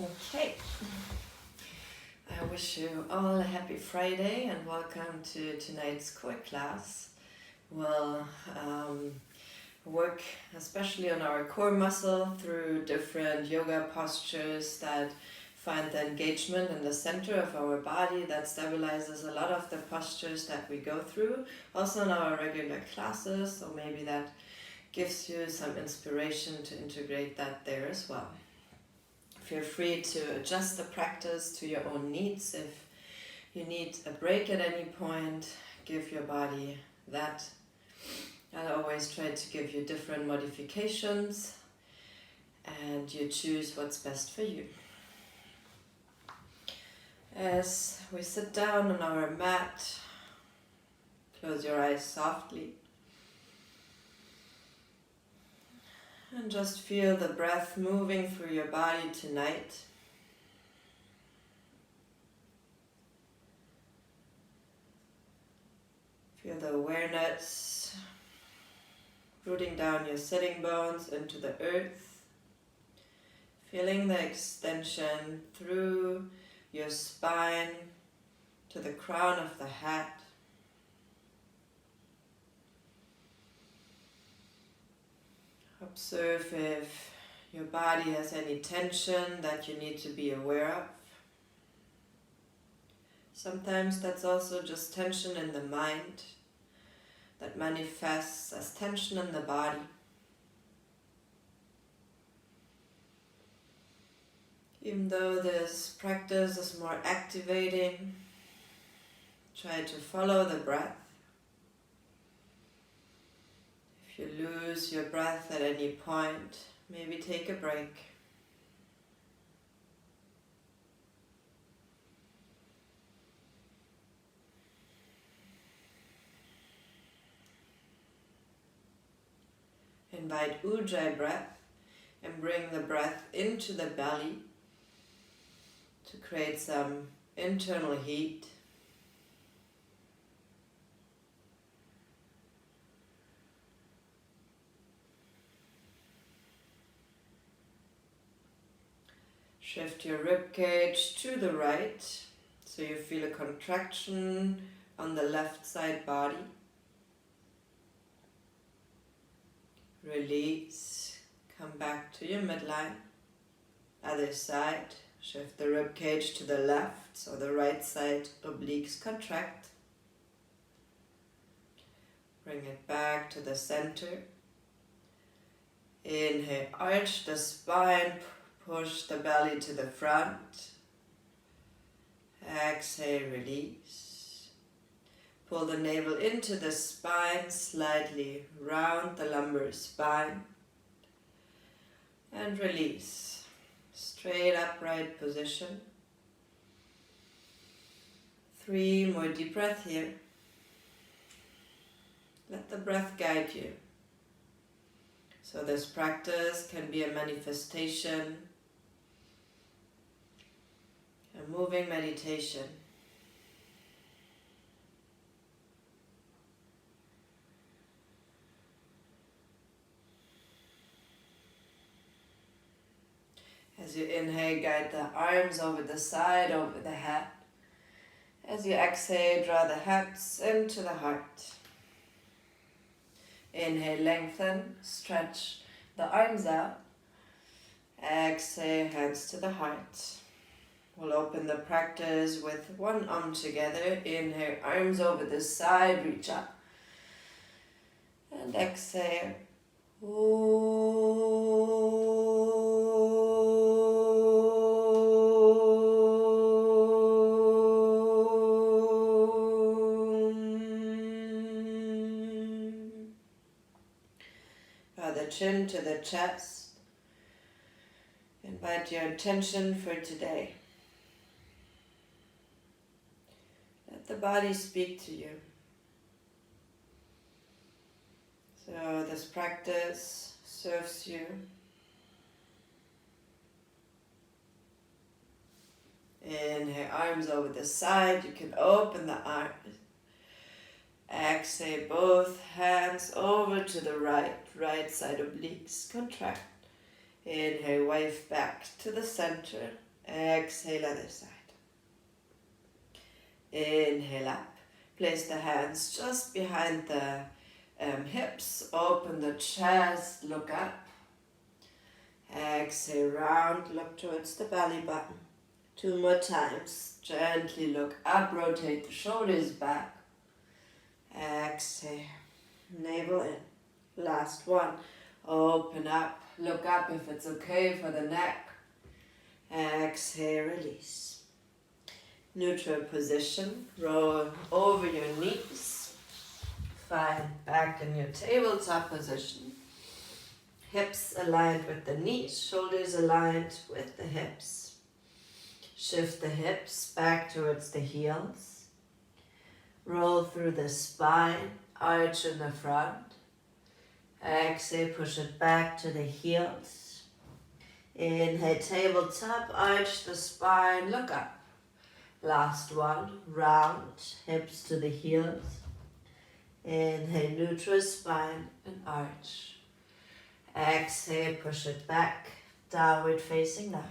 Okay, I wish you all a happy Friday and welcome to tonight's core class. We'll work especially on our core muscle through different yoga postures that find the engagement in the center of our body that stabilizes a lot of the postures that we go through, also in our regular classes, so maybe that gives you some inspiration to integrate that there as well. Feel free to adjust the practice to your own needs. If you need a break at any point, give your body that. I always try to give you different modifications and you choose what's best for you. As we sit down on our mat, close your eyes softly. And just feel the breath moving through your body tonight. Feel the awareness rooting down your sitting bones into the earth. Feeling the extension through your spine to the crown of the head. Observe if your body has any tension that you need to be aware of. Sometimes that's also just tension in the mind that manifests as tension in the body. Even though this practice is more activating, try to follow the breath. If you lose your breath at any point, maybe take a break. Invite Ujjayi breath and bring the breath into the belly to create some internal heat. Shift your rib cage to the right, so you feel a contraction on the left side body. Release, come back to your midline. Other side, shift the rib cage to the left, so the right side obliques contract. Bring it back to the center. Inhale, arch the spine. Push the belly to the front. Exhale, release. Pull the navel into the spine, slightly round the lumbar spine. And release. Straight upright position. 3 more deep breaths here. Let the breath guide you. So this practice can be a manifestation, a moving meditation. As you inhale, guide the arms over the side, over the head. As you exhale, draw the hands into the heart. Inhale, lengthen, stretch the arms out. Exhale, hands to the heart. We'll open the practice with one arm together. Inhale, arms over the side, reach up. And exhale. Bow the chin to the chest. Invite your intention for today. Let the body speak to you. So this practice serves you. Inhale, arms over the side. You can open the arms. Exhale, both hands over to the right side obliques contract. Inhale, wave back to the center. Exhale other side. Inhale up. Place the hands just behind the hips. Open the chest. Look up. Exhale round. Look towards the belly button. 2 more times. Gently look up. Rotate the shoulders back. Exhale. Navel in. Last one. Open up. Look up if it's okay for the neck. Exhale. Release. Neutral position. Roll over your knees. Find back in your tabletop position. Hips aligned with the knees. Shoulders aligned with the hips. Shift the hips back towards the heels. Roll through the spine. Arch in the front. Exhale, push it back to the heels. Inhale, tabletop, arch the spine, look up. Last one, round, hips to the heels. Inhale, neutral spine and arch. Exhale, push it back, downward facing dog.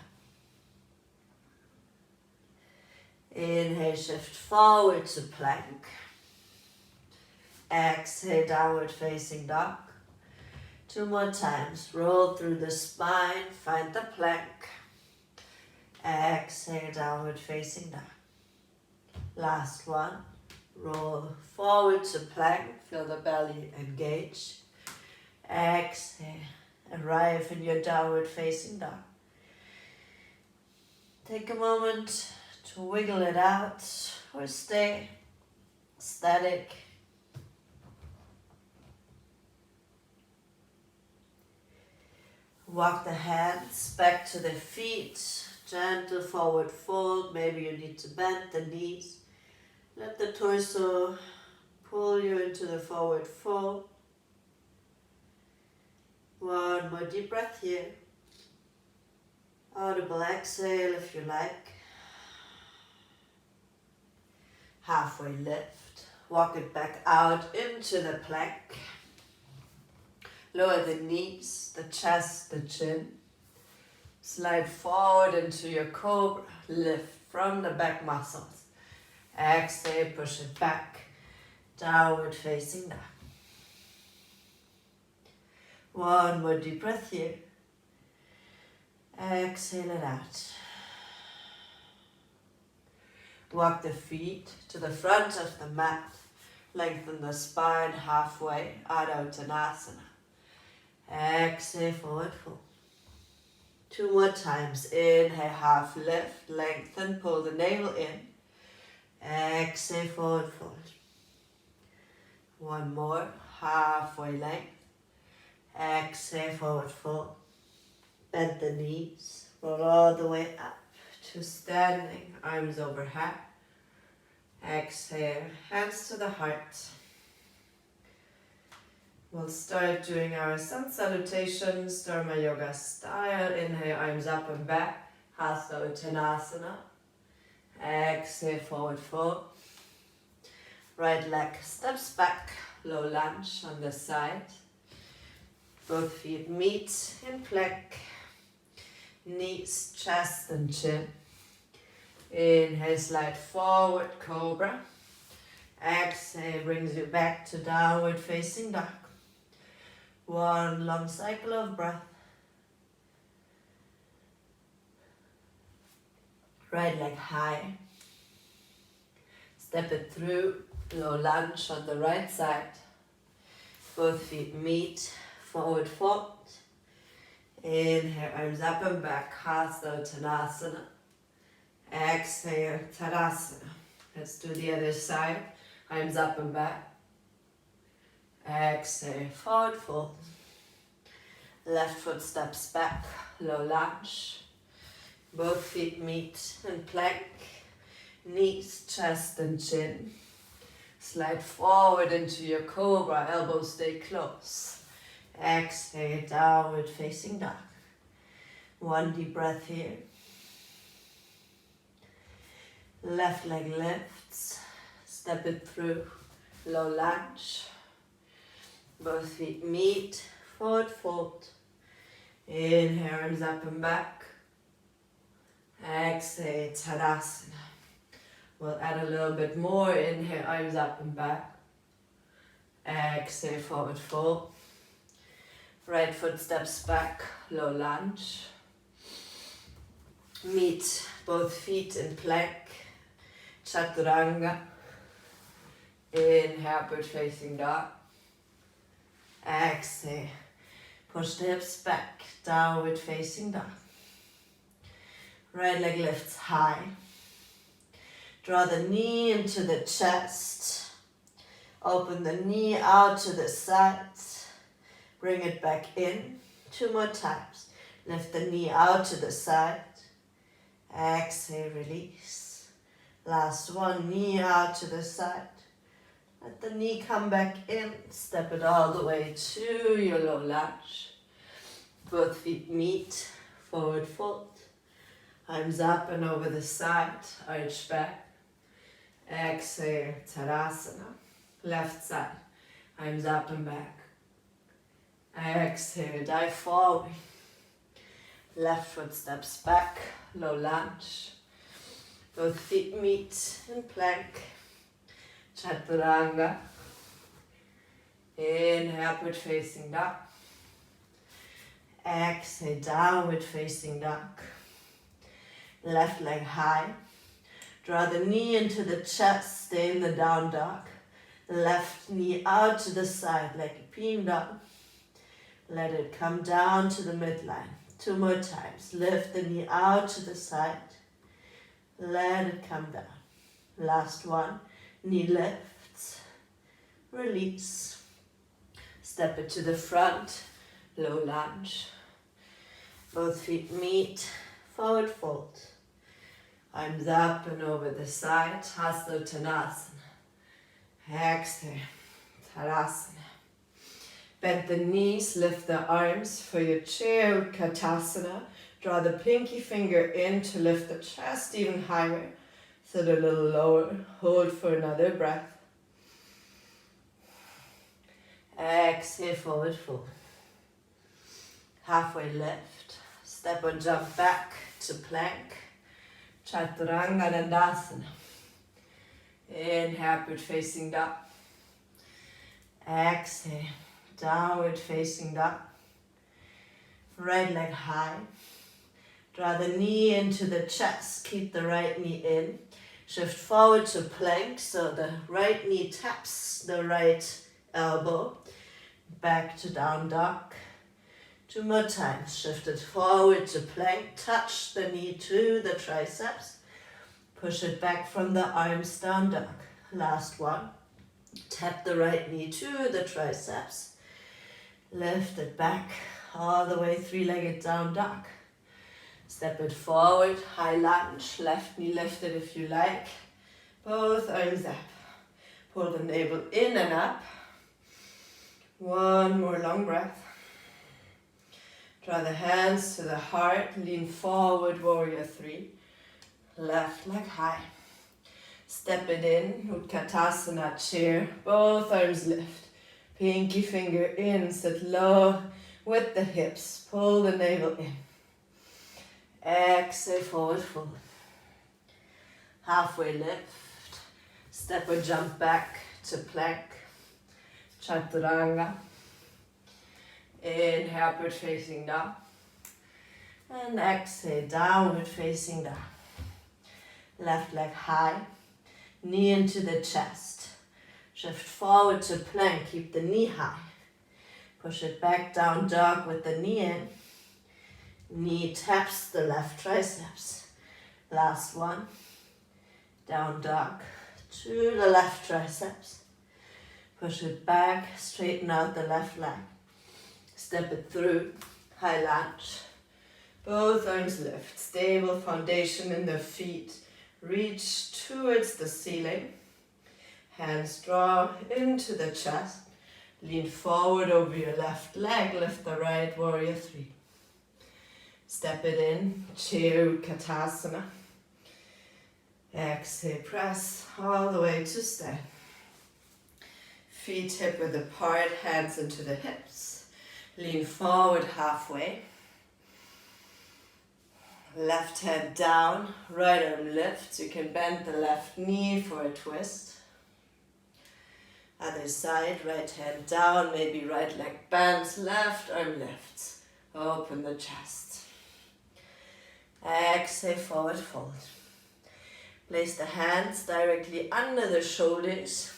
Inhale, shift forward to plank. Exhale, downward facing dog. 2 more times. Roll through the spine. Find the plank. Exhale, downward facing dog. Last one. Roll forward to plank. Feel the belly engage. Exhale. Arrive in your downward facing dog. Take a moment to wiggle it out or stay static. Walk the hands back to the feet, gentle forward fold. Maybe you need to bend the knees. Let the torso pull you into the forward fold. One more deep breath here. Audible exhale if you like. Halfway lift. Walk it back out into the plank. Lower the knees, the chest, the chin. Slide forward into your cobra. Lift from the back muscles. Exhale, push it back. Downward facing dog. One more deep breath here. Exhale it out. Walk the feet to the front of the mat. Lengthen the spine halfway. Adho Uttanasana. Exhale, forward fold. 2 more times. Inhale, half lift, lengthen, pull the navel in. Exhale, forward fold. 1 more, halfway length. Exhale, forward fold. Bend the knees, roll all the way up to standing, arms overhead. Exhale, hands to the heart. We'll start doing our sun salutations, Dharma Yoga style. Inhale, arms up and back, Hatha Uttanasana. Exhale, forward fold. Right leg steps back, low lunge on the side. Both feet meet in plank. Knees, chest and chin. Inhale, slide forward, cobra. Exhale, brings you back to downward facing dog. 1 long cycle of breath. Right leg high. Step it through, low lunge on the right side. Both feet meet, forward fold. Inhale, arms up and back, Hatha Uttanasana. Exhale, Tadasana. Let's do the other side. Arms up and back. Exhale, forward fold. Left foot steps back, low lunge. Both feet meet in plank. Knees, chest and chin. Slide forward into your cobra, elbows stay close. Exhale, downward facing dog. 1 deep breath here. Left leg lifts, step it through, low lunge. Both feet meet, forward fold. Inhale, arms up and back. Exhale, Tadasana. We'll add a little bit more. Inhale, arms up and back. Exhale, forward fold. Right foot steps back, low lunge. Meet both feet in plank. Chaturanga. Inhale, upward facing dog. Exhale. Push the hips back, downward facing dog. Right leg lifts high. Draw the knee into the chest. Open the knee out to the sides. Bring it back in. 2 more times. Lift the knee out to the side. Exhale, release. Last one, knee out to the side. Let the knee come back in. Step it all the way to your low lunge. Both feet meet. Forward fold. Arms up and over the side. Arch back. Exhale, Tadasana. Left side. Arms up and back. Exhale, dive forward. Left foot steps back. Low lunge. Both feet meet in plank. Chaturanga. Inhale, upward facing dog. Exhale, downward facing dog. Left leg high. Draw the knee into the chest, stay in the down dog. Left knee out to the side like a peeing dog. Let it come down to the midline. 2 more times. Lift the knee out to the side. Let it come down. Last one. Knee lifts. Release. Step it to the front. Low lunge. Both feet meet. Forward fold. Arms up and over the side. Hasta Uttanasana. Exhale. Tadasana. Bend the knees, lift the arms for your chair Utkatasana. Draw the pinky finger in to lift the chest even higher. Sit a little lower. Hold for another breath. Exhale, forward fold. Halfway lift. Step or jump back to plank. Chaturanga Dandasana. Inhale, upward facing dog. Exhale, downward facing dog. Right leg high. Draw the knee into the chest. Keep the right knee in. Shift forward to plank so the right knee taps the right elbow. Back to down dog. 2 more times. Shift it forward to plank. Touch the knee to the triceps. Push it back from the arms, down dog. Last one. Tap the right knee to the triceps. Lift it back all the way, 3-legged down dog. Step it forward, high lunge. Left knee lifted if you like. Both arms up. Pull the navel in and up. 1 more long breath. Draw the hands to the heart. Lean forward, warrior 3. Left leg high. Step it in, Utkatasana chair. Both arms lift. Pinky finger in, sit low with the hips. Pull the navel in. Exhale, forward fold. Halfway lift. Step or jump back to plank. Chaturanga. Inhale, upward facing dog. And exhale, downward facing dog. Left leg high. Knee into the chest. Shift forward to plank. Keep the knee high. Push it back, down dog with the knee in. Knee taps the left triceps. Last one. Down dog to the left triceps. Push it back, straighten out the left leg. Step it through, high lunge. Both arms lift, stable foundation in the feet. Reach towards the ceiling. Hands draw into the chest. Lean forward over your left leg, lift the right, warrior 3. Step it in, chair Utkatasana. Exhale, press all the way to stand. Feet hip width apart, hands into the hips. Lean forward halfway. Left hand down, right arm lifts. You can bend the left knee for a twist. Other side, right hand down, maybe right leg bends, left arm lifts. Open the chest. Exhale, forward fold. Place the hands directly under the shoulders.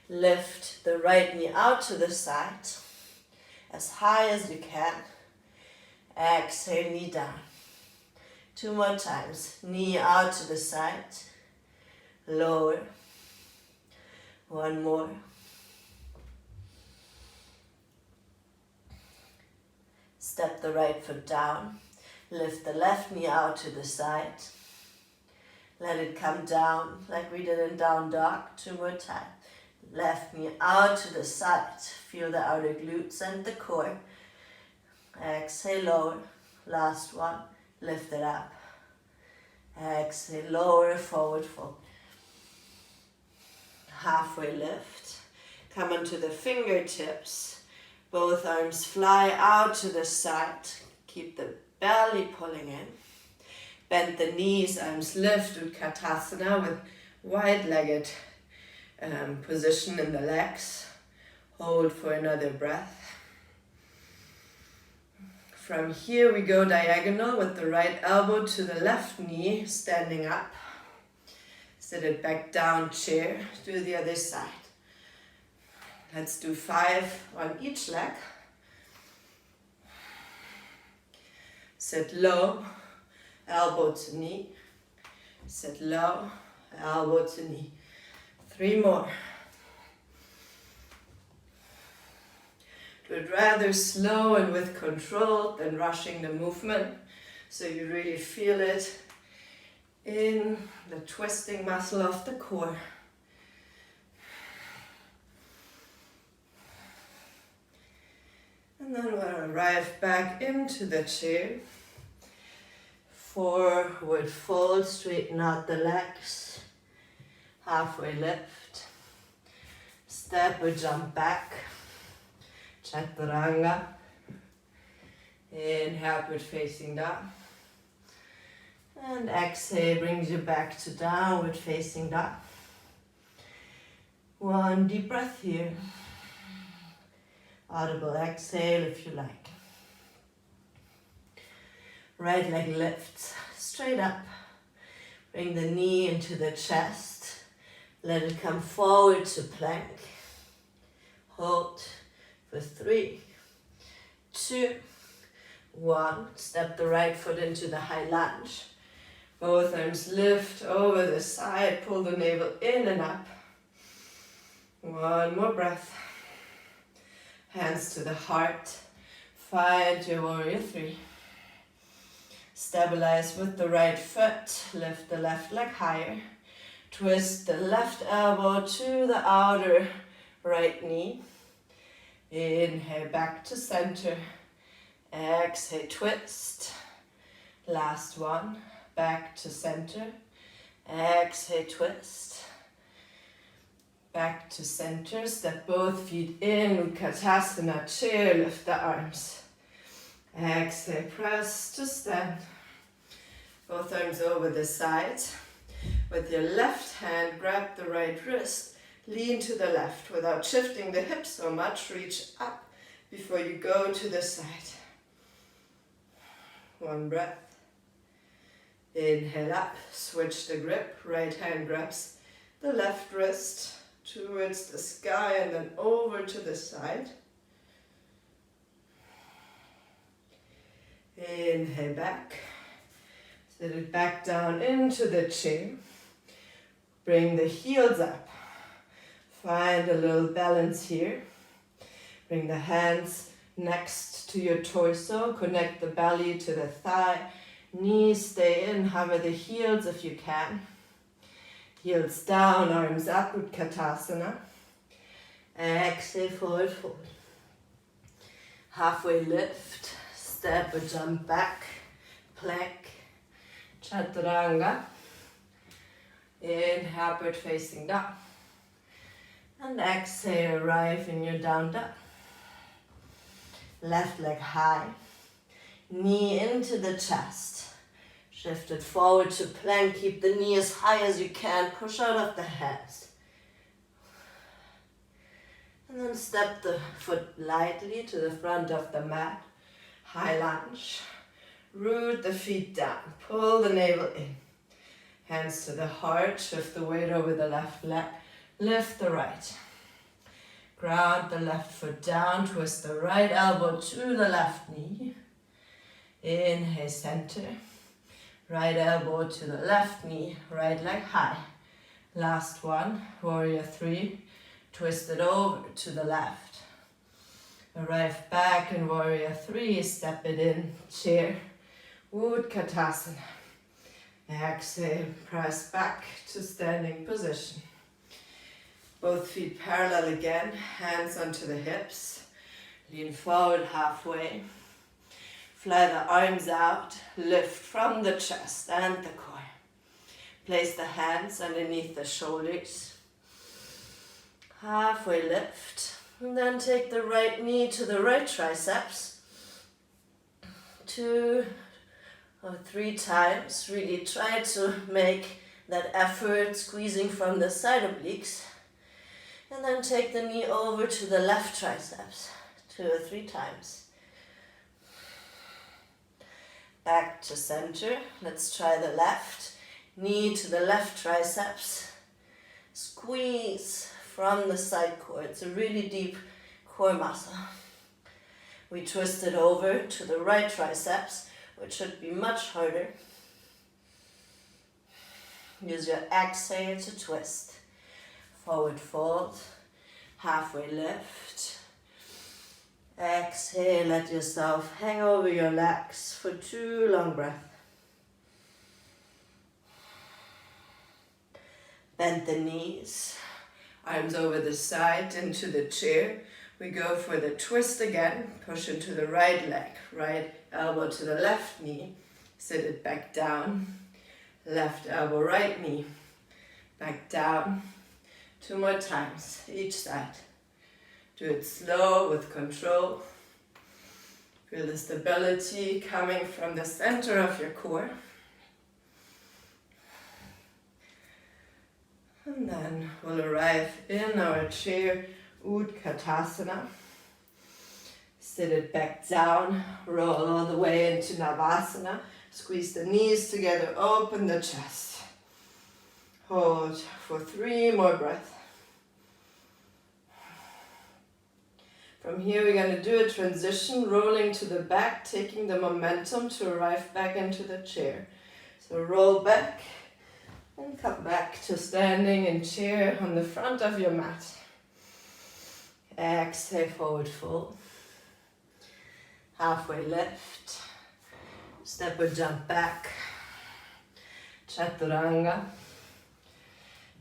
Lift the right knee out to the side, as high as you can. Exhale, knee down. 2 more times. Knee out to the side. Lower. 1 more. Step the right foot down. Lift the left knee out to the side. Let it come down like we did in down dog. 2 more times. Left knee out to the side. Feel the outer glutes and the core. Exhale, lower. Last one. Lift it up. Exhale, lower, forward fold. Halfway lift. Come onto the fingertips. Both arms fly out to the side. Keep the belly pulling in. Bend the knees, arms lift, Utkatasana with wide-legged position in the legs. Hold for another breath. From here we go diagonal with the right elbow to the left knee, standing up. Sit it back down, chair. Do the other side. Let's do 5 on each leg. Sit low, elbow to knee. Sit low, elbow to knee. 3 more. Do it rather slow and with control than rushing the movement, so you really feel it in the twisting muscle of the core. And then we'll arrive back into the chair. Forward fold, straighten out the legs. Halfway lift. Step or jump back. Chaturanga. Inhale, upward facing dog. And exhale brings you back to downward facing dog. 1 deep breath here. Audible exhale if you like. Right leg lifts straight up. Bring the knee into the chest. Let it come forward to plank. Hold for 3, 2, 1. Step the right foot into the high lunge. Both arms lift over the side. Pull the navel in and up. 1 more breath. Hands to the heart. Find your warrior 3. Stabilize with the right foot. Lift the left leg higher. Twist the left elbow to the outer right knee. Inhale back to center. Exhale, twist. Last one. Back to center. Exhale, twist. Back to center. Step both feet in. Utkatasana, chair. Lift the arms. Exhale, press to stand. Both arms over the side. With your left hand, grab the right wrist. Lean to the left without shifting the hips so much. Reach up before you go to the side. 1 breath. Inhale up. Switch the grip. Right hand grabs the left wrist towards the sky and then over to the side. Inhale back. Sit it back down into the chair. Bring the heels up. Find a little balance here. Bring the hands next to your torso. Connect the belly to the thigh. Knees stay in. Hover the heels if you can. Heels down, arms up, Utkatasana. Exhale, forward fold. Halfway lift. Step or jump back. Plank. Chaturanga. Inhale, upward facing dog. And exhale, arrive in your down dog. Left leg high. Knee into the chest. Shift it forward to plank. Keep the knee as high as you can. Push out of the hands. And then step the foot lightly to the front of the mat. High lunge. Root the feet down. Pull the navel in. Hands to the heart. Shift the weight over the left leg. Lift the right. Ground the left foot down. Twist the right elbow to the left knee. Inhale, center. Right elbow to the left knee. Right leg high. Last one. Warrior 3. Twist it over to the left. Arrive back in Warrior 3. Step it in. Chair. Utkatasana. Exhale. Press back to standing position. Both feet parallel again. Hands onto the hips. Lean forward halfway. Fly the arms out. Lift from the chest and the core. Place the hands underneath the shoulders. Halfway lift. And then take the right knee to the right triceps. 2 or 3 times. Really try to make that effort squeezing from the side obliques. And then take the knee over to the left triceps. 2 or 3 times. Back to center. Let's try the left. Knee to the left triceps. Squeeze from the side core. It's a really deep core muscle. We twist it over to the right triceps, which should be much harder. Use your exhale to twist. Forward fold. Halfway lift. Exhale, let yourself hang over your legs for 2 long breaths. Bend the knees, arms over the side into the chair. We go for the twist again, push into the right leg, right elbow to the left knee, sit it back down, left elbow, right knee, back down. 2 more times, each side. Do it slow with control. Feel the stability coming from the center of your core. And then we'll arrive in our chair, Utkatasana. Sit it back down, roll all the way into Navasana. Squeeze the knees together, open the chest. Hold for 3 more breaths. From here we're going to do a transition, rolling to the back, taking the momentum to arrive back into the chair. So roll back and come back to standing in chair on the front of your mat. Exhale, forward fold. Halfway lift. Step or jump back. Chaturanga.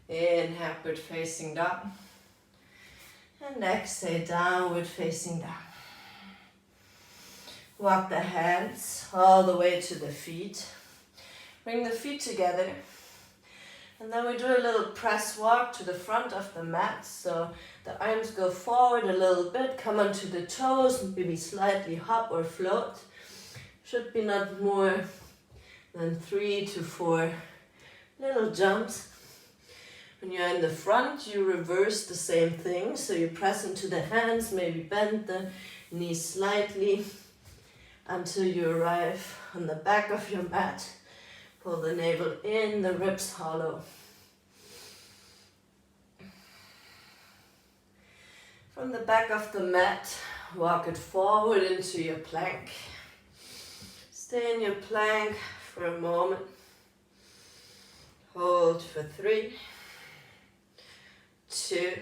Inhale, upward facing dog. And exhale, downward facing dog. Walk the hands all the way to the feet. Bring the feet together. And then we do a little press walk to the front of the mat. So the arms go forward a little bit, come onto the toes, maybe slightly hop or float. Should be not more than 3 to 4 little jumps. When you're in the front, you reverse the same thing. So you press into the hands, maybe bend the knees slightly until you arrive on the back of your mat. Pull the navel in, the ribs hollow. From the back of the mat, walk it forward into your plank. Stay in your plank for a moment. Hold for 3, 2,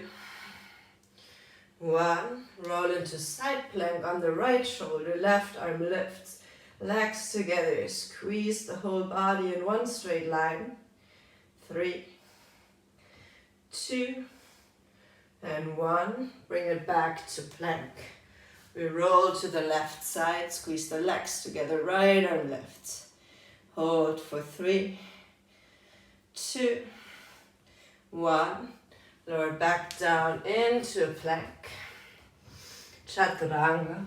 1. Roll into side plank on the right shoulder, left arm lifts. Legs together, squeeze the whole body in one straight line. 3, 2, and 1. Bring it back to plank. We roll to the left side, squeeze the legs together, right arm lifts. Hold for 3, 2, 1. Lower back down into a plank. Chaturanga.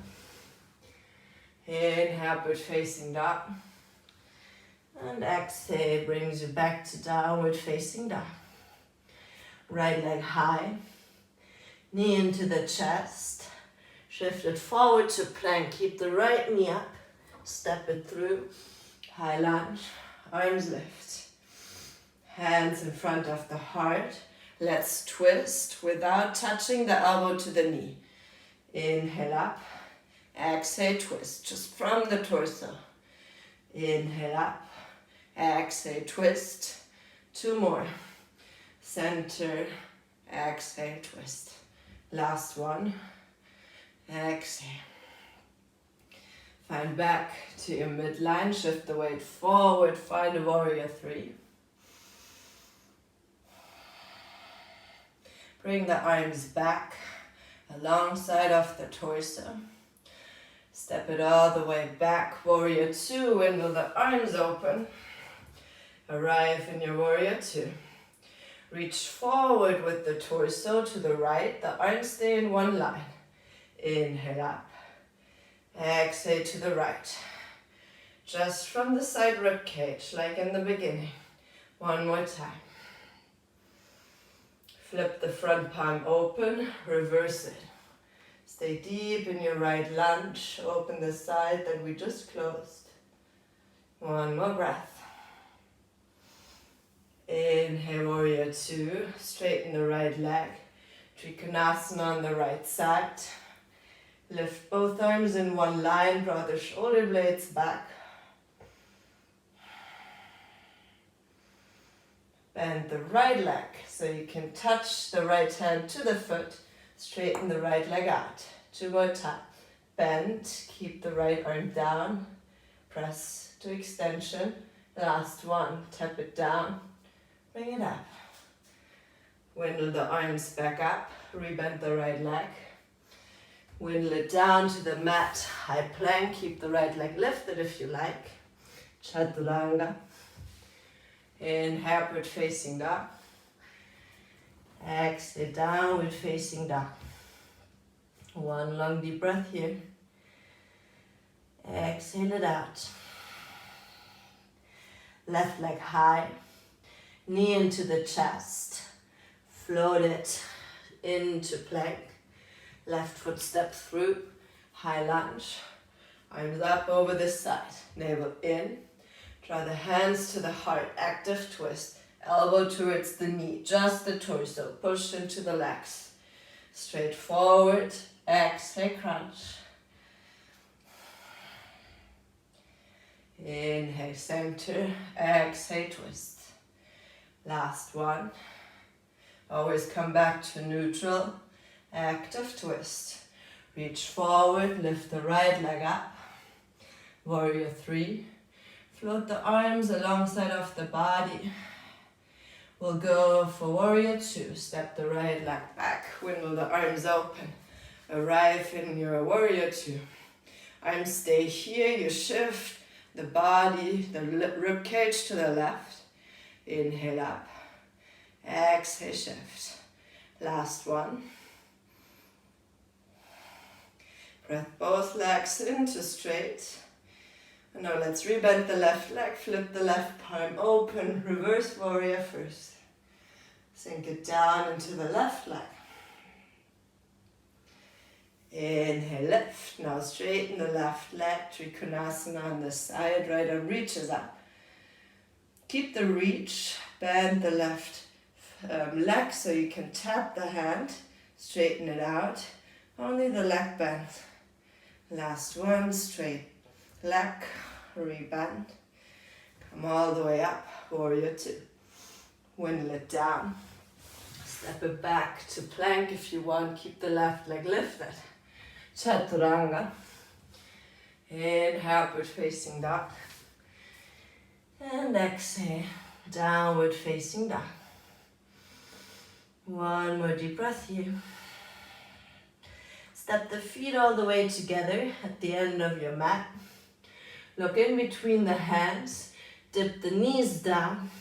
Inhale, upward facing dog. And exhale brings you back to downward facing dog. Right leg high, knee into the chest, shift it forward to plank, keep the right knee up, step it through, high lunge, arms lift, hands in front of the heart. Let's twist without touching the elbow to the knee. Inhale up, exhale, twist, just from the torso. Inhale up, exhale, twist, 2 more. Center, exhale, twist. Last one, exhale. Find back to your midline, shift the weight forward, find a warrior 3. Bring the arms back alongside of the torso. Step it all the way back, warrior 2, windle the arms open. Arrive in your warrior 2. Reach forward with the torso to the right, the arms stay in one line. Inhale up, exhale to the right. Just from the side rib cage, like in the beginning. One more time. Flip the front palm open, reverse it. Stay deep in your right lunge, open the side that we just closed. One more breath. Inhale, warrior 2, straighten the right leg. Trikonasana on the right side. Lift both arms in one line, draw the shoulder blades back. Bend the right leg so you can touch the right hand to the foot. Straighten the right leg out. 2 more times. Bend, keep the right arm down. Press to extension. Last one, tap it down. Bring it up. Windle the arms back up. Rebend the right leg. Windle it down to the mat. High plank. Keep the right leg lifted if you like. Chaturanga. Inhale, upward facing dog. Exhale, downward facing dog. One long deep breath here. Exhale it out. Left leg high. Knee into the chest. Float it into plank. Left foot step through. High lunge. Arms up over the side. Navel in. Draw the hands to the heart. Active twist. Elbow towards the knee. Just the torso. Push into the legs. Straight forward. Exhale, crunch. Inhale, center. Exhale, twist. Last one. Always come back to neutral. Active twist. Reach forward, lift the right leg up. Warrior 3. Float the arms alongside of the body. We'll go for warrior 2. Step the right leg back. Windle the arms open. Arrive in your warrior 2. Arms stay here. You shift the body, the rib cage to the left. Inhale up. Exhale, shift. Last one. Breath both legs into straight. And now let's rebend the left leg, flip the left palm open, reverse warrior first. Sink it down into the left leg. Inhale, lift. Now straighten the left leg, Trikonasana on the side, right arm reaches up. Keep the reach, bend the left leg so you can tap the hand, straighten it out. Only the leg bend. Last one, straight leg, rebend. Come all the way up, warrior 2. Windle it down. Step it back to plank if you want. Keep the left leg lifted. Chaturanga. Inhale, upward facing dog. And exhale, downward facing dog. One more deep breath here. Step the feet all the way together at the end of your mat. Look in between the hands. Dip the knees down.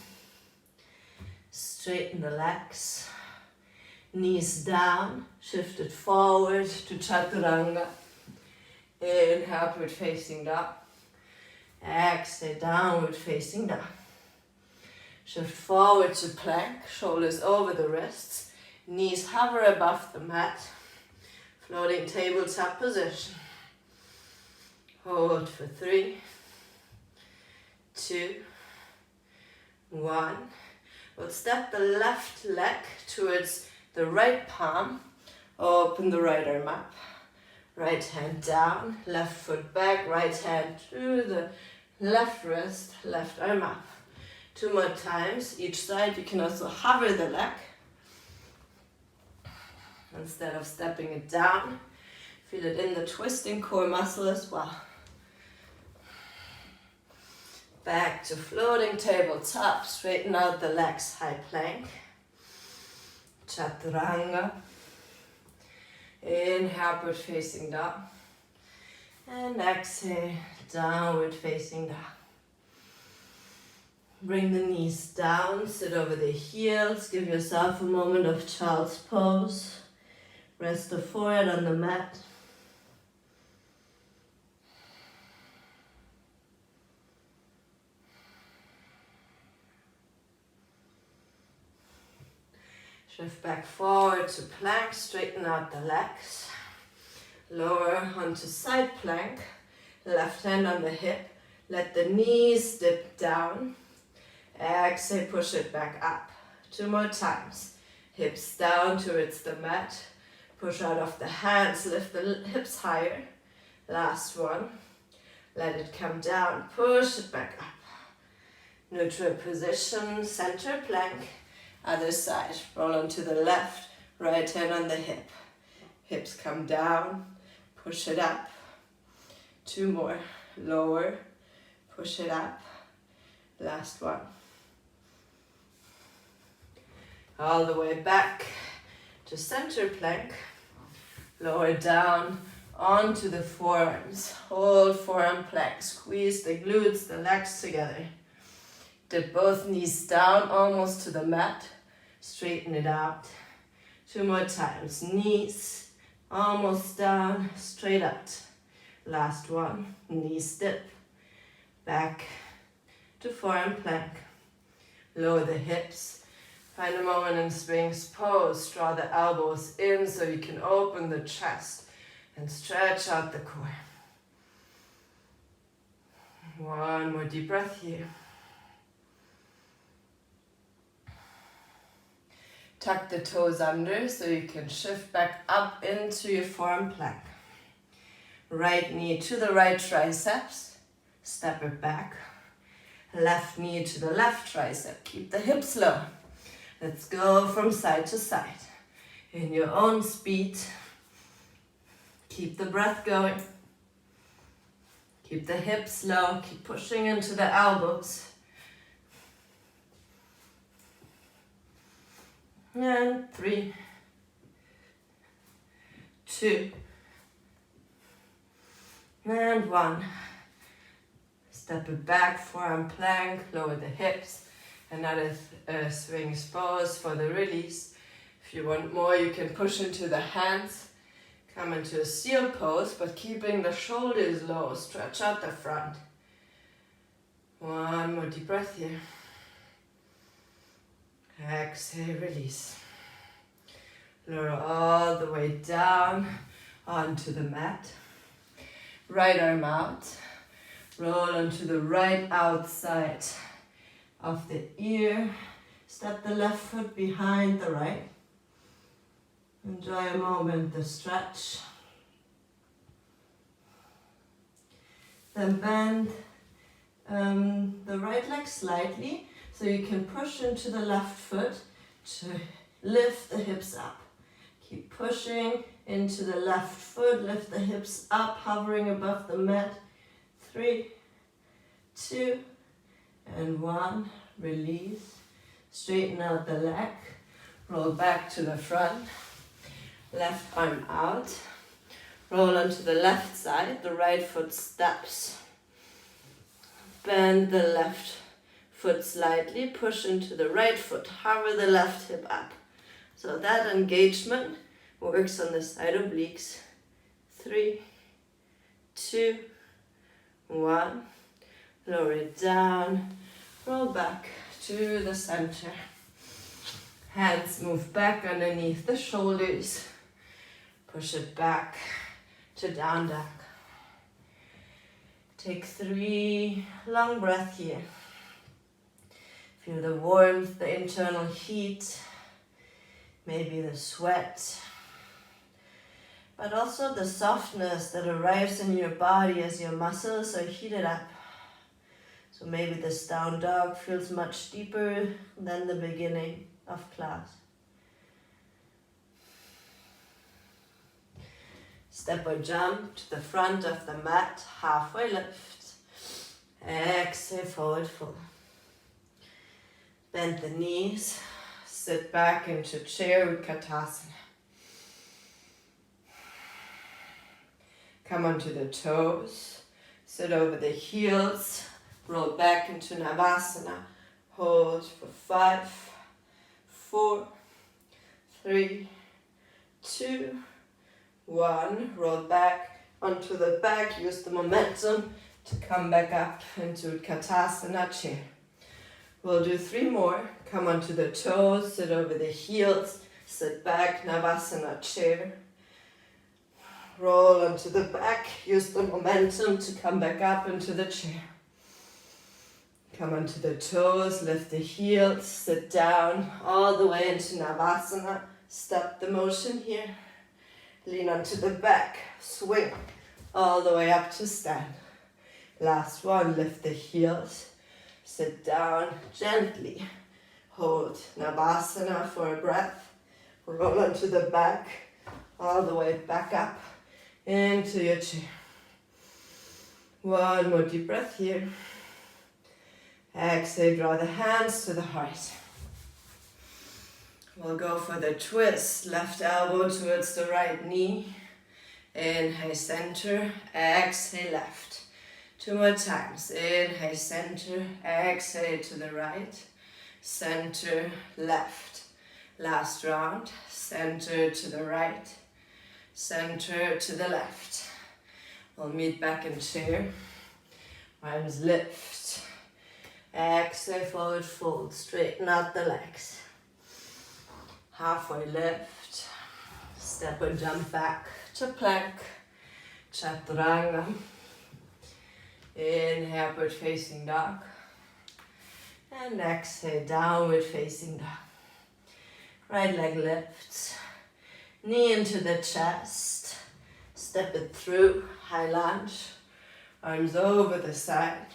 Straighten the legs. Knees down. Shift it forward to Chaturanga. Inhale, upward facing dog. Exhale, downward facing dog. Shift forward to plank, shoulders over the wrists, knees hover above the mat, floating tabletop position. Hold for 3, 2, 1. We'll step the left leg towards the right palm, open the right arm up, right hand down, left foot back, right hand through the left wrist, left arm up. 2 more times, each side. You can also hover the leg instead of stepping it down. Feel it in the twisting core muscle as well. Back to floating tabletop, straighten out the legs, high plank. Chaturanga. Inhale, upward facing dog. And exhale, downward facing dog. Bring the knees down, sit over the heels, give yourself a moment of child's pose. Rest the forehead on the mat. Shift back forward to plank, straighten out the legs. Lower onto side plank, left hand on the hip. Let the knees dip down. Exhale, push it back up. 2 more times. Hips down towards the mat. Push out of the hands, lift the hips higher. Last one. Let it come down, push it back up. Neutral position, center plank. Other side, roll onto the left, right hand on the hip. Hips come down, push it up. 2 more, lower, push it up. Last one. All the way back to center plank. Lower down onto the forearms. Hold forearm plank. Squeeze the glutes, the legs together. Dip both knees down almost to the mat. Straighten it out. 2 more times. Knees almost down, straight out. Last one. Knees dip. Back to forearm plank. Lower the hips. Find a moment in Sphinx pose. Draw the elbows in so you can open the chest and stretch out the core. 1 more deep breath here. Tuck the toes under so you can shift back up into your forearm plank. Right knee to the right triceps. Step it back. Left knee to the left tricep. Keep the hips low. Let's go from side to side. In your own speed. Keep the breath going. Keep the hips low. Keep pushing into the elbows. And 3, 2, and 1. Step it back, forearm plank, lower the hips. Another Sphinx pose for the release. If you want more, you can push into the hands. Come into a seal pose, but keeping the shoulders low. Stretch out the front. 1 more deep breath here. Exhale, release. Lower all the way down onto the mat. Right arm out. Roll onto the right outside of the ear. Step the left foot behind the right. Enjoy a moment, the stretch. Then bend the right leg slightly so you can push into the left foot to lift the hips up. Keep pushing into the left foot, lift the hips up, hovering above the mat. 3, 2, and 1. Release. Straighten out the leg. Roll back to the front. Left arm out. Roll onto the left side. The right foot steps. Bend the left foot slightly. Push into the right foot. Hover the left hip up. So that engagement works on the side obliques. 3, 2, 1. lower it down, roll back to the center. Hands move back underneath the shoulders. Push it back to down dog. Take 3 long breaths here. Feel the warmth, the internal heat, maybe the sweat, but also the softness that arrives in your body as your muscles are heated up. So maybe this down dog feels much deeper than the beginning of class. Step or jump to the front of the mat, halfway lift. Exhale, forward fold. Bend the knees, sit back into chair Utkatasana. Come onto the toes, sit over the heels, roll back into Navasana. Hold for 5, 4, 3, 2, 1. Roll back onto the back, use the momentum to come back up into Utkatasana chair. We'll do 3 more. Come onto the toes, sit over the heels, sit back, Navasana chair. Roll onto the back, use the momentum to come back up into the chair. Come onto the toes, lift the heels, sit down all the way into Navasana. Stop the motion here. Lean onto the back, swing all the way up to stand. Last one, lift the heels, sit down gently. Hold Navasana for a breath. Roll onto the back, all the way back up into your chair. One more deep breath here. Exhale, draw the hands to the heart. We'll go for the twist, left elbow towards the right knee. Inhale, center, exhale, left. 2 more times. Inhale, center, exhale to the right. Center, left. Last round. Center to the right. Center to the left. We'll meet back in chair. Arms lift. Exhale, forward fold. Straighten out the legs. Halfway lift. Step or jump back to plank. Chaturanga. Inhale, upward facing dog. And exhale, downward facing dog. Right leg lifts. Knee into the chest. Step it through, high lunge. Arms over the side.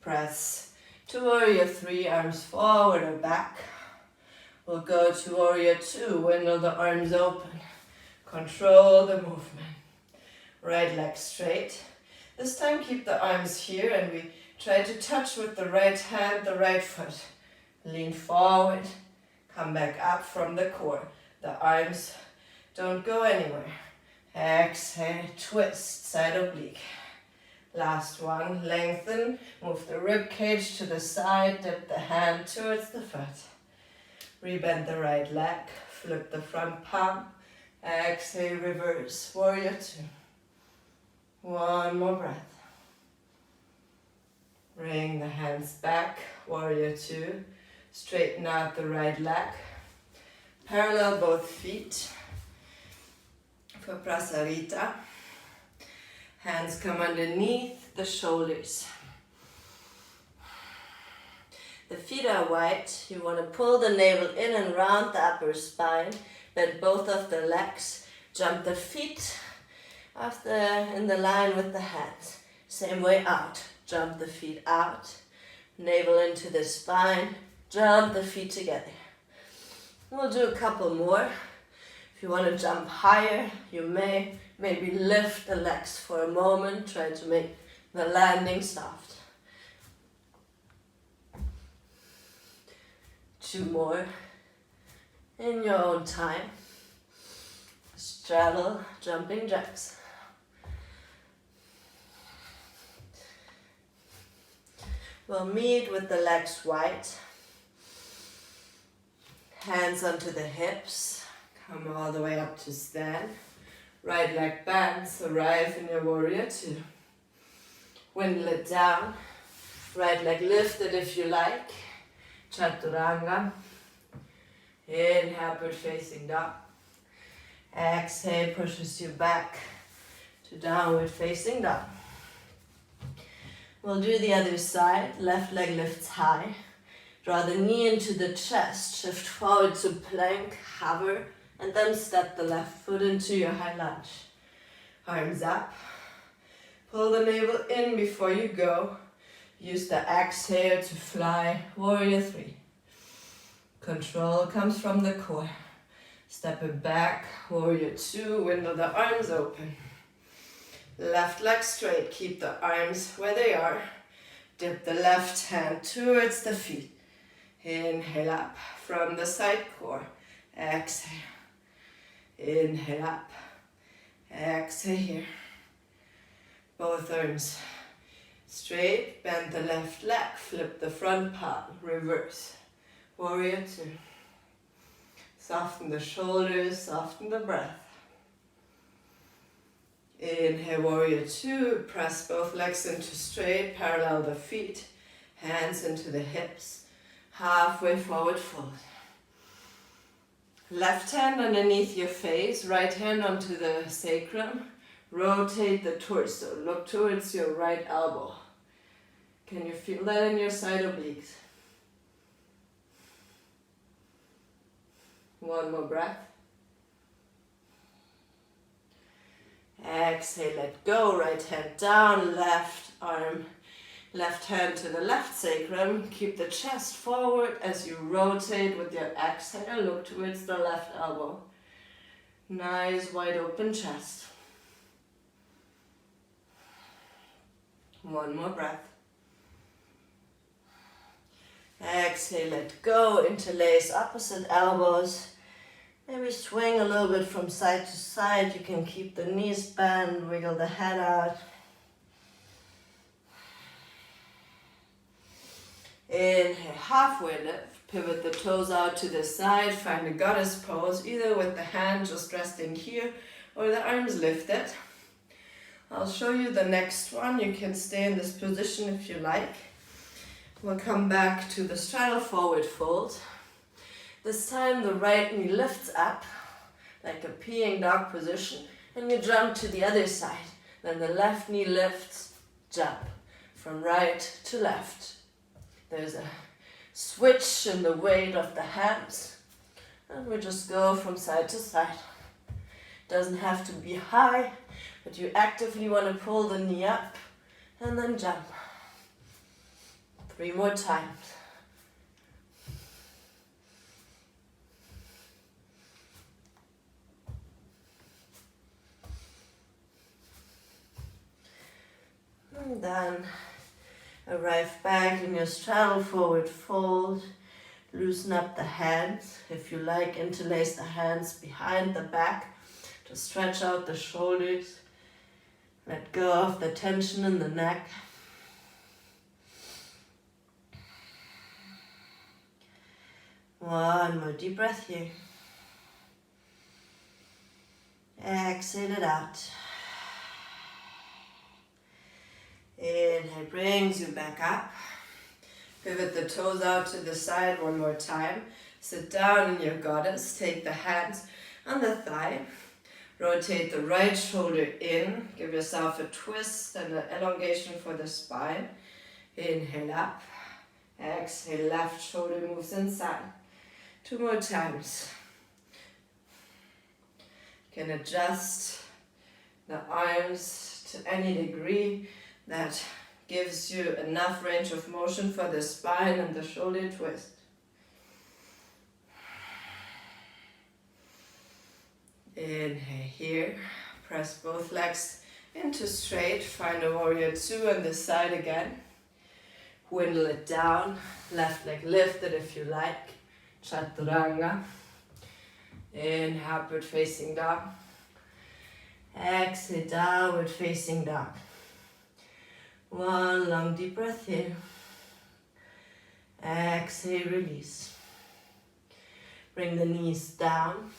Press to warrior 3, arms forward or back. We'll go to warrior 2, windle the arms open. Control the movement. Right leg straight. This time keep the arms here and we try to touch with the right hand, the right foot. Lean forward, come back up from the core. The arms don't go anywhere. Exhale, twist, side oblique. Last one, lengthen, move the rib cage to the side, dip the hand towards the foot. Rebend the right leg, flip the front palm. Exhale, reverse, warrior 2. One more breath. Bring the hands back, warrior 2. Straighten out the right leg. Parallel both feet for Prasarita. Hands come underneath the shoulders. The feet are wide. You want to pull the navel in and round the upper spine. Bend both of the legs. Jump the feet in the line with the hands. Same way out. Jump the feet out. Navel into the spine. Jump the feet together. We'll do a couple more. If you want to jump higher, you may maybe lift the legs for a moment. Try to make the landing soft. 2 more in your own time. Straddle jumping jacks. We'll meet with the legs wide. Hands onto the hips. Come all the way up to stand. Right leg bends. Arrive in your warrior 2. Windle it down. Right leg lifted if you like. Chaturanga. Inhale, upward facing dog. Exhale, pushes you back to downward facing dog. We'll do the other side. Left leg lifts high. Draw the knee into the chest. Shift forward to plank, hover, and then step the left foot into your high lunge. Arms up. Pull the navel in before you go. Use the exhale to fly. Warrior 3. Control comes from the core. Step it back. Warrior 2. Windle the arms open. Left leg straight. Keep the arms where they are. Dip the left hand towards the feet. Inhale up from the side core. Exhale. Inhale up. Exhale here. Both arms straight. Bend the left leg. Flip the front palm. Reverse. Warrior 2. Soften the shoulders. Soften the breath. Inhale, warrior 2. Press both legs into straight. Parallel the feet. Hands into the hips. Halfway forward fold. Left hand underneath your face, right hand onto the sacrum. Rotate the torso. Look towards your right elbow. Can you feel that in your side obliques? One more breath. Exhale, let go. Right hand down, left arm. Left hand to the left sacrum. Keep the chest forward as you rotate with your exhale. Look towards the left elbow. Nice wide open chest. One more breath. Exhale, let go. Interlace opposite elbows. Maybe swing a little bit from side to side. You can keep the knees bent, wiggle the head out. Inhale, halfway lift, pivot the toes out to the side, find a goddess pose, either with the hand just resting here or the arms lifted. I'll show you the next one. You can stay in this position if you like. We'll come back to the straddle forward fold. This time the right knee lifts up, like a peeing dog position, and you jump to the other side. Then the left knee lifts, jump from right to left. There's a switch in the weight of the hands, and we just go from side to side. Doesn't have to be high, but you actively want to pull the knee up and then jump. 3 more times. And then arrive back in your straddle forward fold. Loosen up the hands. If you like, interlace the hands behind the back to stretch out the shoulders. Let go of the tension in the neck. One more deep breath here. Exhale it out. Inhale brings you back up. Pivot the toes out to the side one more time. Sit down in your goddess. Take the hands on the thigh. Rotate the right shoulder in. Give yourself a twist and an elongation for the spine. Inhale up. Exhale, left shoulder moves inside. 2 more times. You can adjust the arms to any degree that gives you enough range of motion for the spine and the shoulder twist. Inhale here. Press both legs into straight. Find a warrior 2 on this side again. Windle it down. Left leg lifted if you like. Chaturanga. Inhale, upward facing dog. Exhale, downward facing dog. One long deep breath here. Exhale, release. Bring the knees down.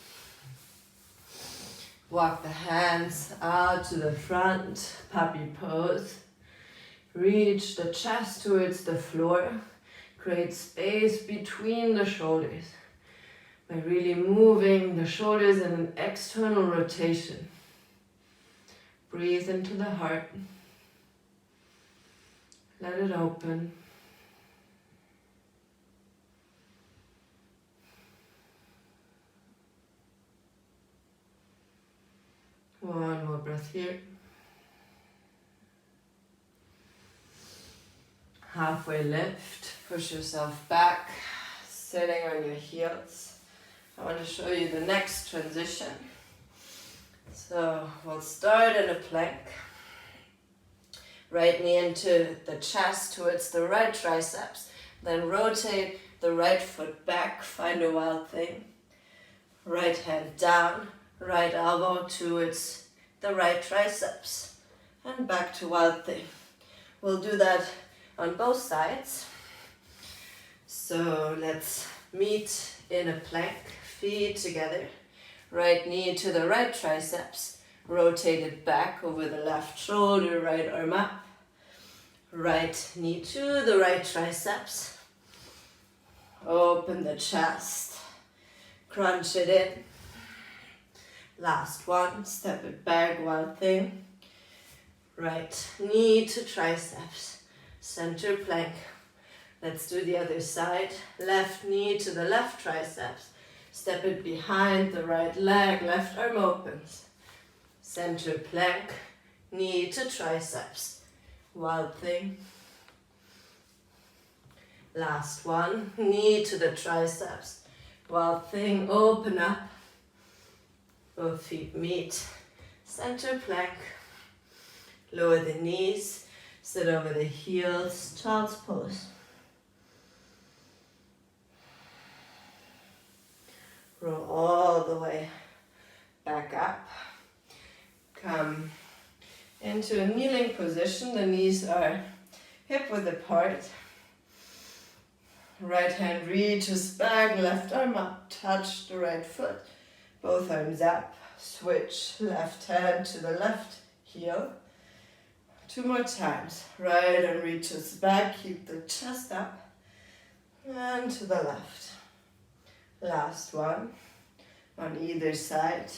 Walk the hands out to the front, puppy pose. Reach the chest towards the floor. Create space between the shoulders by really moving the shoulders in an external rotation. Breathe into the heart. Let it open. One more breath here. Halfway lift, push yourself back, sitting on your heels. I want to show you the next transition. So we'll start in a plank. Right knee into the chest towards the right triceps. Then rotate the right foot back, find a wild thing. Right hand down, right elbow towards the right triceps. And back to wild thing. We'll do that on both sides. So let's meet in a plank, feet together. Right knee to the right triceps, rotate it back over the left shoulder, right arm up. Right knee to the right triceps. Open the chest, crunch it in. Last one, step it back, wild thing. Right knee to triceps, center plank. Let's do the other side. Left knee to the left triceps. Step it behind the right leg, left arm opens. Center plank, knee to triceps. Wild thing. Last one, knee to the triceps. Wild thing, open up. Both feet meet. Center plank. Lower the knees, sit over the heels, child's pose. Roll all the way back up. Come into a kneeling position. The knees are hip width apart. Right hand reaches back, left arm up. Touch the right foot. Both arms up. Switch left hand to the left heel. 2 more times. Right arm reaches back. Keep the chest up. And to the left. Last one, on either side.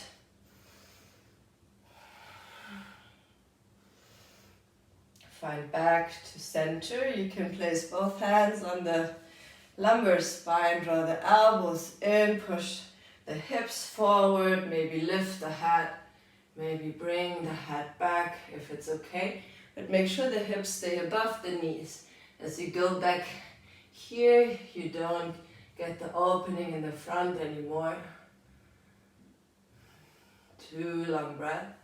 Find back to center. You can place both hands on the lumbar spine. Draw the elbows in. Push the hips forward. Maybe lift the head. Maybe bring the head back if it's okay. But make sure the hips stay above the knees. As you go back here, you don't get the opening in the front anymore. 2 long breaths.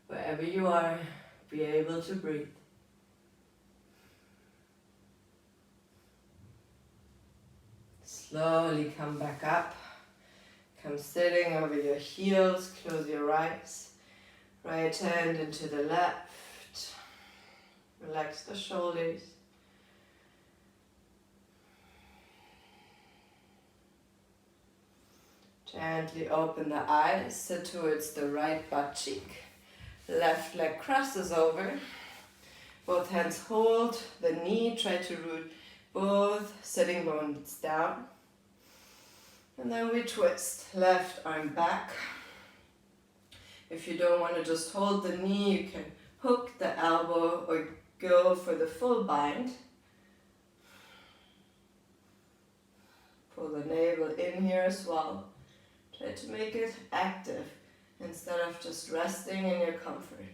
Wherever you are, be able to breathe. Slowly come back up. Come sitting over your heels. Close your eyes. Right hand into the left. Relax the shoulders. Gently open the eyes, sit towards the right butt cheek. Left leg crosses over. Both hands hold the knee, try to root both sitting bones down. And then we twist, left arm back. If you don't want to just hold the knee, you can hook the elbow or go for the full bind. Pull the navel in here as well. Try to make it active instead of just resting in your comfort.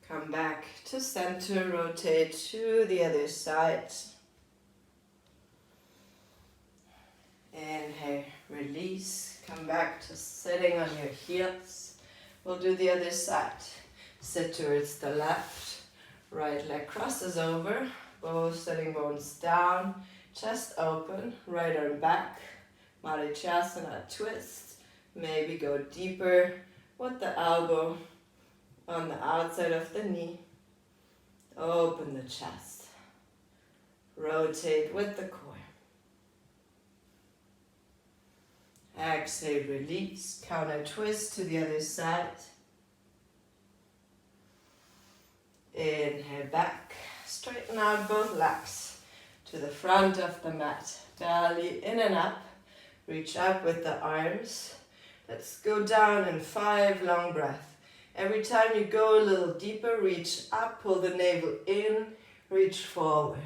Come back to center, rotate to the other side. Inhale, release, come back to sitting on your heels. We'll do the other side. Sit towards the left, right leg crosses over. Both sitting bones down, chest open, right arm back, Marichyasana twist. Maybe go deeper with the elbow on the outside of the knee. Open the chest. Rotate with the core. Exhale, release. Counter twist to the other side. Inhale back. Straighten out both legs to the front of the mat. Belly in and up. Reach up with the arms. Let's go down in 5 long breaths. Every time you go a little deeper, reach up, pull the navel in, reach forward.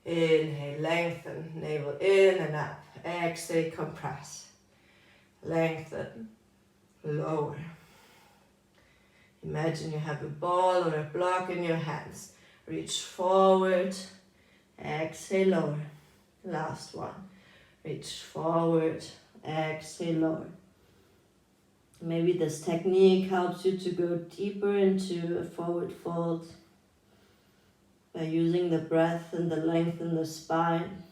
Inhale, lengthen, navel in and up. Exhale, compress. Lengthen, lower. Imagine you have a ball or a block in your hands. Reach forward, exhale, lower. Last one. Reach forward, exhale, lower. Maybe this technique helps you to go deeper into a forward fold by using the breath and the length in the spine.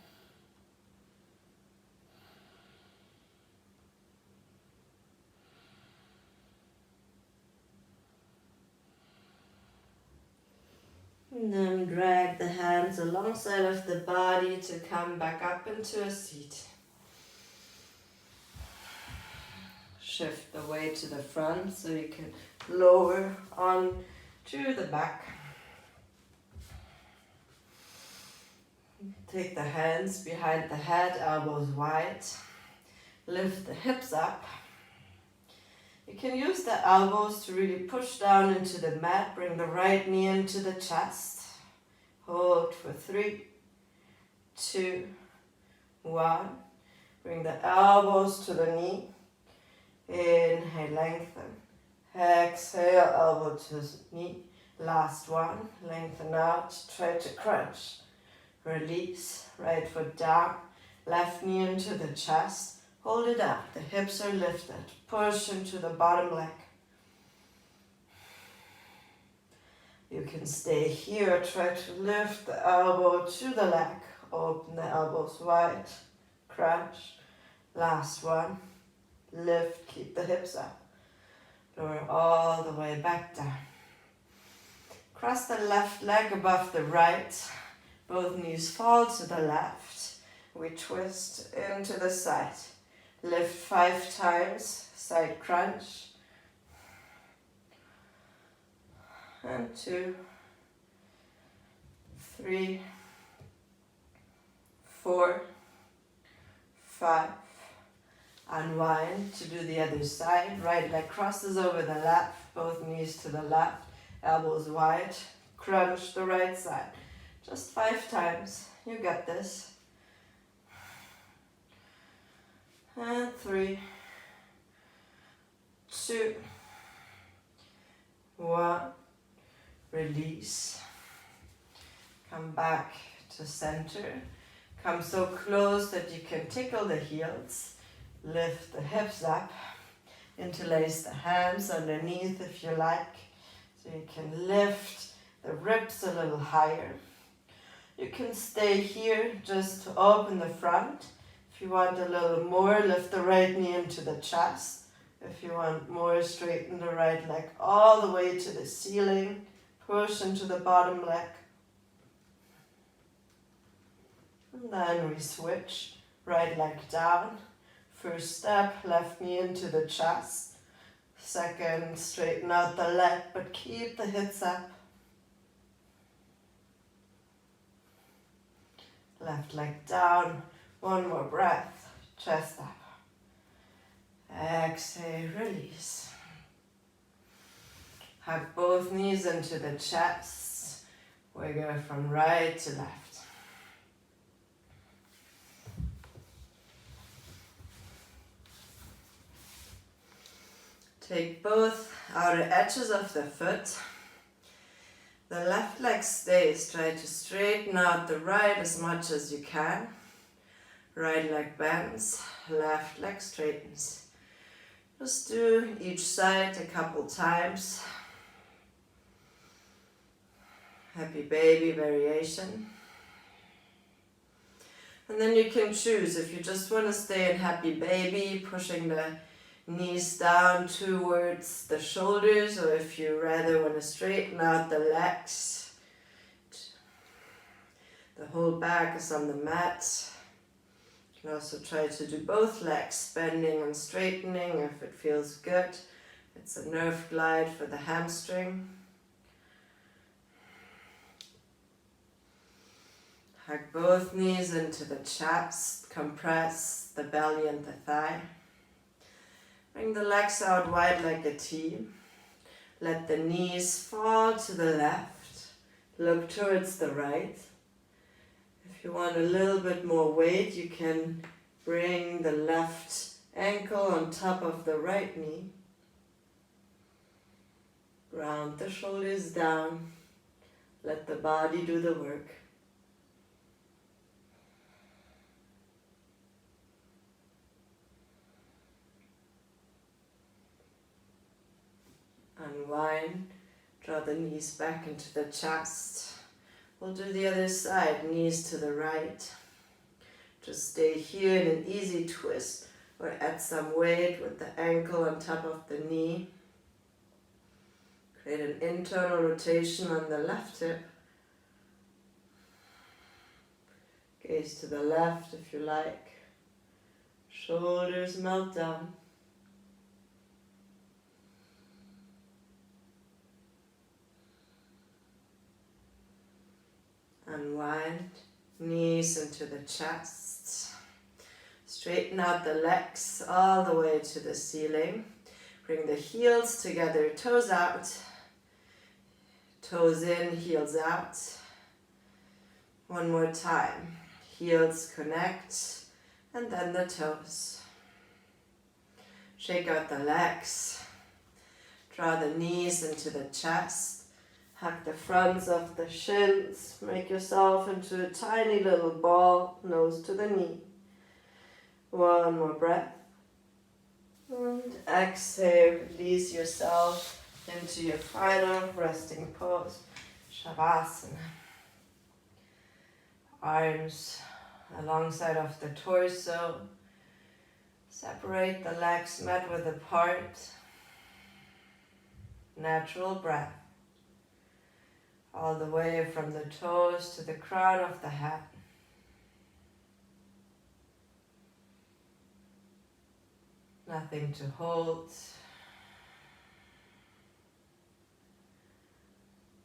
And then drag the hands alongside of the body to come back up into a seat. Shift the weight to the front so you can lower on to the back. Take the hands behind the head, elbows wide. Lift the hips up. You can use the elbows to really push down into the mat. Bring the right knee into the chest. Hold for 3, 2, 1. Bring the elbows to the knee. Inhale, lengthen. Exhale, elbow to knee. Last one. Lengthen out. Try to crunch. Release. Right foot down. Left knee into the chest. Hold it up. The hips are lifted. Push into the bottom leg. You can stay here. Try to lift the elbow to the leg. Open the elbows wide. Crunch. Last one. Lift. Keep the hips up. Lower all the way back down. Cross the left leg above the right. Both knees fall to the left. We twist into the side. Lift 5 times, side crunch. And 2, 3, 4, 5. Unwind to do the other side. Right leg crosses over the left, both knees to the left, elbows wide. Crunch the right side. Just 5 times. You got this. And 3, 2, 1. Release. Come back to center. Come so close that you can tickle the heels. Lift the hips up. Interlace the hands underneath if you like. So you can lift the ribs a little higher. You can stay here just to open the front. If you want a little more, lift the right knee into the chest. If you want more, straighten the right leg all the way to the ceiling. Push into the bottom leg. And then we switch. Right leg down. First step, left knee into the chest. Second, straighten out the leg, but keep the hips up. Left leg down. One more breath. Chest up. Exhale, release. Hug both knees into the chest. We go from right to left. Take both outer edges of the foot. The left leg stays. Try to straighten out the right as much as you can. Right leg bends, left leg straightens. Just do each side a couple times. Happy baby variation. And then you can choose if you just want to stay in happy baby, pushing the knees down towards the shoulders, or if you rather want to straighten out the legs. The whole back is on the mat. You You can also try to do both legs, bending and straightening if it feels good. It's a nerve glide for the hamstring. Hug both knees into the chest, compress the belly and the thigh. Bring the legs out wide like a T. Let the knees fall to the left. Look towards the right. If you want a little bit more weight, you can bring the left ankle on top of the right knee. Ground the shoulders down. Let the body do the work. Unwind. Draw the knees back into the chest. We'll do the other side, knees to the right. Just stay here in an easy twist or add some weight with the ankle on top of the knee. Create an internal rotation on the left hip. Gaze to the left if you like. Shoulders melt down. Unwind, knees into the chest. Straighten out the legs all the way to the ceiling. Bring the heels together, toes out. Toes in, heels out. One more time. Heels connect, and then the toes. Shake out the legs. Draw the knees into the chest. Hug the fronts of the shins. Make yourself into a tiny little ball, nose to the knee. One more breath. And exhale, release yourself into your final resting pose, Shavasana. Arms alongside of the torso. Separate the legs mat width apart. Natural breath. All the way from the toes to the crown of the head. Nothing to hold.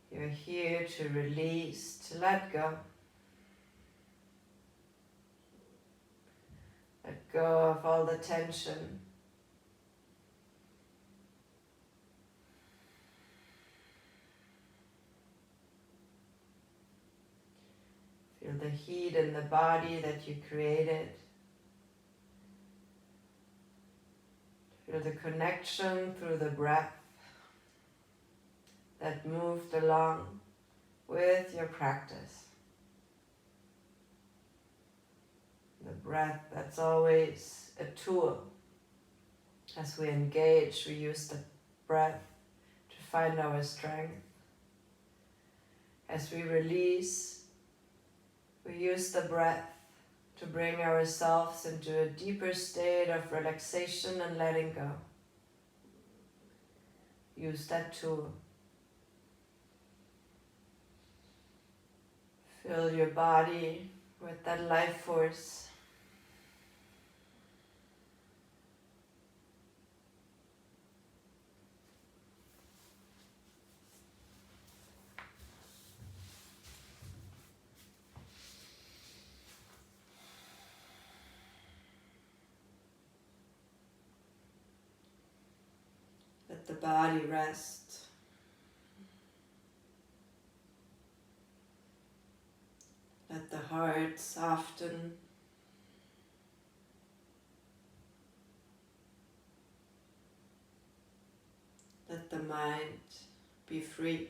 You're here to release, to let go. Let go of all the tension. Feel the heat in the body that you created. Feel the connection through the breath that moved along with your practice. The breath that's always a tool. As we engage, we use the breath to find our strength. As we release, we use the breath to bring ourselves into a deeper state of relaxation and letting go. Use that tool. Fill your body with that life force. Let the body rest. Let the heart soften. Let the mind be free.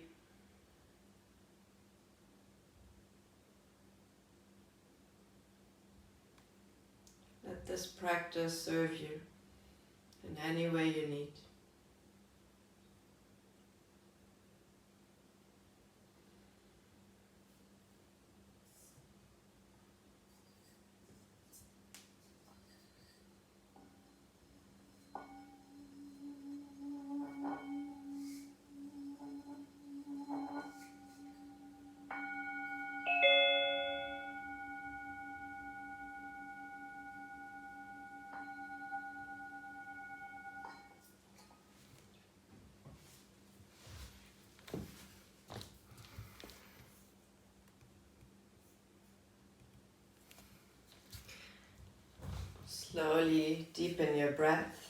Let this practice serve you in any way you need. Slowly deepen your breath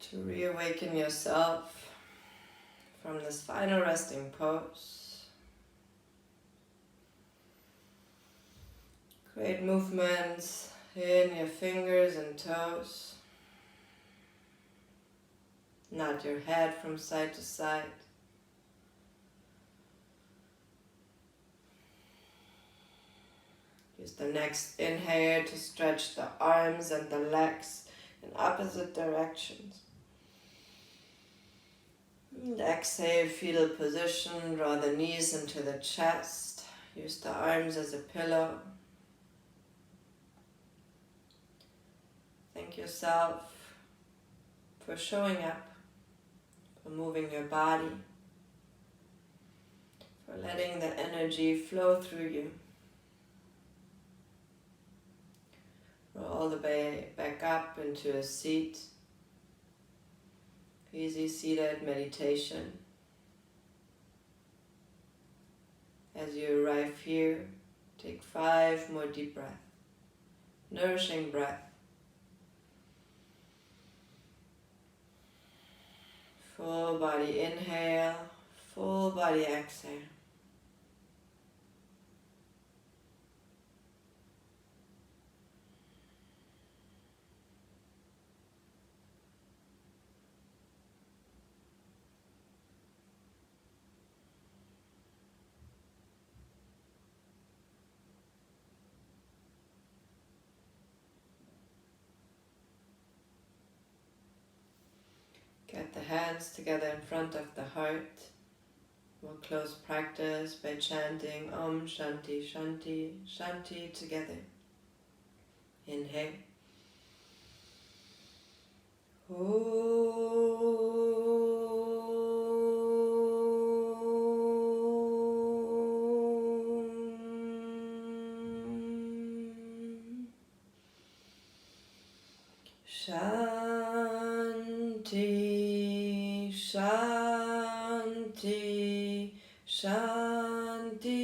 to reawaken yourself from this final resting pose. Create movements in your fingers and toes. Nod your head from side to side. Use the next inhale to stretch the arms and the legs in opposite directions. And exhale, fetal position, draw the knees into the chest. Use the arms as a pillow. Thank yourself for showing up, for moving your body, for letting the energy flow through you. Roll the way back up into a seat. Easy seated meditation. As you arrive here, take 5 more deep breaths. Nourishing breath. Full body inhale, full body exhale. Get the hands together in front of the heart. We'll close practice by chanting Om Shanti Shanti Shanti together. Inhale. Shanti, Shanti, Shanti.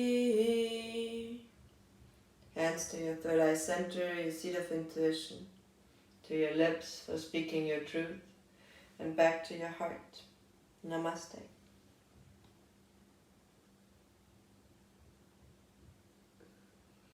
Hands to your third eye center, your seat of intuition. To your lips for speaking your truth. And back to your heart. Namaste.